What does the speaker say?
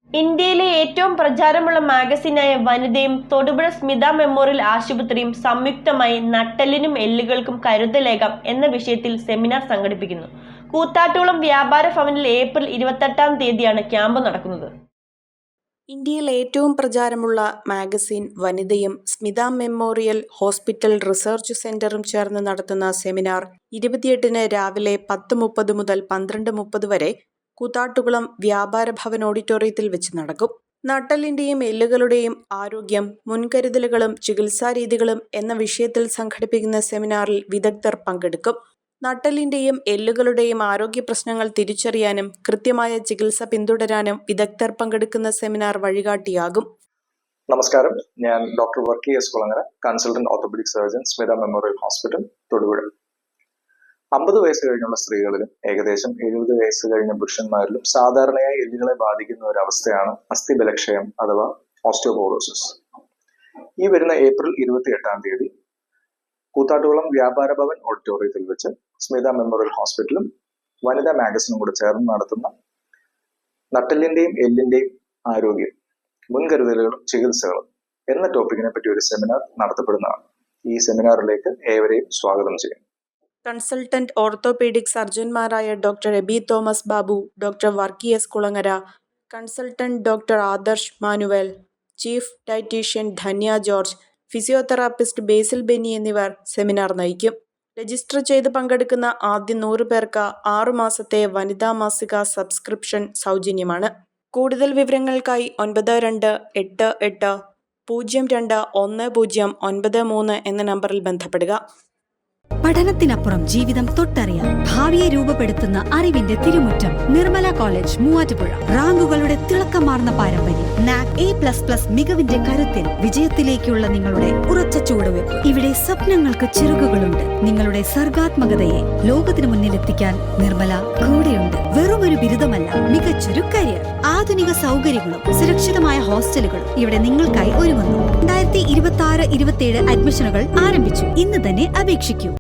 ഇന്ത്യയിലെ ഏറ്റവും പ്രചാരമുള്ള മാഗസിനായ വനിതയും തൊടുപുഴ സ്മിത മെമ്മോറിയൽ ആശുപത്രിയും സംയുക്തമായി നട്ടെല്ലിനും എല്ലുകൾക്കും കരുതലേകാം എന്ന വിഷയത്തിൽ സെമിനാർ സംഘടിപ്പിക്കുന്നു. കൂത്താട്ടുകുളം വ്യാപാര ഭവനിൽ ഏപ്രിൽ 28-ാം തീയതിയാണ് ക്യാമ്പ് നടക്കുന്നത്. ഇന്ത്യയിൽ ഏറ്റവും പ്രചാരമുള്ള മാഗസിൻ വനിതയും സ്മിത മെമ്മോറിയൽ ഹോസ്പിറ്റൽ റിസർച്ച് സെന്ററും ചേർന്ന് നടത്തുന്ന സെമിനാർ 28-ന് രാവിലെ 10:30 മുതൽ 12:30 വരെ കൂത്താട്ടുകുളം വ്യാപാര ഭവൻ ഓഡിറ്റോറിയത്തിൽ വെച്ച് നടക്കും. നട്ടെല്ലിന്റെയും എല്ലുകളുടെയും ആരോഗ്യം, മുൻകരുതലുകളും ചികിത്സാരീതികളും എന്ന വിഷയത്തിൽ സംഘടിപ്പിക്കുന്ന സെമിനാറിൽ വിദഗ്ധർ പങ്കെടുക്കും. നട്ടെല്ലിന്റെയും എല്ലുകളുടെയും ആരോഗ്യ പ്രശ്നങ്ങൾ തിരിച്ചറിയാനും കൃത്യമായ ചികിത്സ പിന്തുടരാനും വിദഗ്ധർ പങ്കെടുക്കുന്ന സെമിനാർ വഴികാട്ടിയാകും. നമസ്കാരം, ഞാൻ doctor Varkey S Kulangara, consultant orthopaedic surgeon, Smitha memorial hospital, Thodupuzha. 50 വയസ്സ് കഴിഞ്ഞുള്ള സ്ത്രീകളിലും ഏകദേശം 70 വയസ്സ് കഴിഞ്ഞ പുരുഷന്മാരിലും സാധാരണയായി എല്ലുകളെ ബാധിക്കുന്ന ഒരു അവസ്ഥയാണ് അസ്ഥിബലക്ഷയം അഥവാ ഓസ്റ്റിയോപോറോസിസ്. ഈ വരുന്ന ഏപ്രിൽ 28-ാം തീയതി കൂത്താട്ടുകുളം വ്യാപാര ഭവൻ ഓഡിറ്റോറിയത്തിൽ വെച്ച് സ്മിത മെമ്മോറിയൽ ഹോസ്പിറ്റലും വനിതാ മാഗസിനും കൂടെ ചേർന്ന് നടത്തുന്ന നട്ടെല്ലിന്റെയും എല്ലിന്റെയും ആരോഗ്യം, മുൻകരുതലുകളും ചികിത്സകളും എന്ന ടോപ്പിക്കിനെ പറ്റി ഒരു സെമിനാർ നടത്തപ്പെടുന്നതാണ്. ഈ സെമിനാറിലേക്ക് ഏവരെയും സ്വാഗതം ചെയ്യുന്നു. കൺസൾട്ടന്റ് ഓർത്തോപീഡിക് സർജൻമാരായ doctor Aby Thomas Babu, doctor Varkey S Kulangara, consultant doctor Adarsh Manuel, chief dietitian Dhanya George, physiotherapist Basil Benny എന്നിവർ സെമിനാർ നയിക്കും. രജിസ്റ്റർ ചെയ്ത് പങ്കെടുക്കുന്ന ആദ്യ 100 പേർക്ക് 6 മാസത്തെ വനിതാ മാസിക സബ്സ്ക്രിപ്ഷൻ സൗജന്യമാണ്. കൂടുതൽ വിവരങ്ങൾക്കായി 9288021093 എന്ന നമ്പറിൽ ബന്ധപ്പെടുക. പഠനത്തിനപ്പുറം ജീവിതം തൊട്ടറിയാൻ ഭാവിയെ രൂപപ്പെടുത്തുന്ന അറിവിന്റെ തിരുമുറ്റം നിർമ്മല കോളേജ് മൂവാറ്റുപുഴ. റാങ്കുകളുടെ തിളക്കമാർന്ന പാരമ്പര്യം, NAC A++ മികവിന്റെ കരുത്തിൽ വിജയത്തിലേക്കുള്ള നിങ്ങളുടെ ഉറച്ച ചുവടുവെപ്പ്. ഇവിടെ സ്വപ്നങ്ങൾക്ക് ചിറകുകളുണ്ട്. നിങ്ങളുടെ സർഗാത്മകതയെ ലോകത്തിന് മുന്നിലെത്തിക്കാൻ നിർമ്മല കൂടെയുണ്ട്. വെറുമൊരു ബിരുദമല്ല, മികച്ചൊരു കരിയർ. ആധുനിക സൗകര്യങ്ങളും സുരക്ഷിതമായ ഹോസ്റ്റലുകളും ഇവിടെ നിങ്ങൾക്കായി ഒരുങ്ങുന്നു. 2026-27 അഡ്മിഷനുകൾ ആരംഭിച്ചു. ഇന്ന് തന്നെ അപേക്ഷിക്കൂ.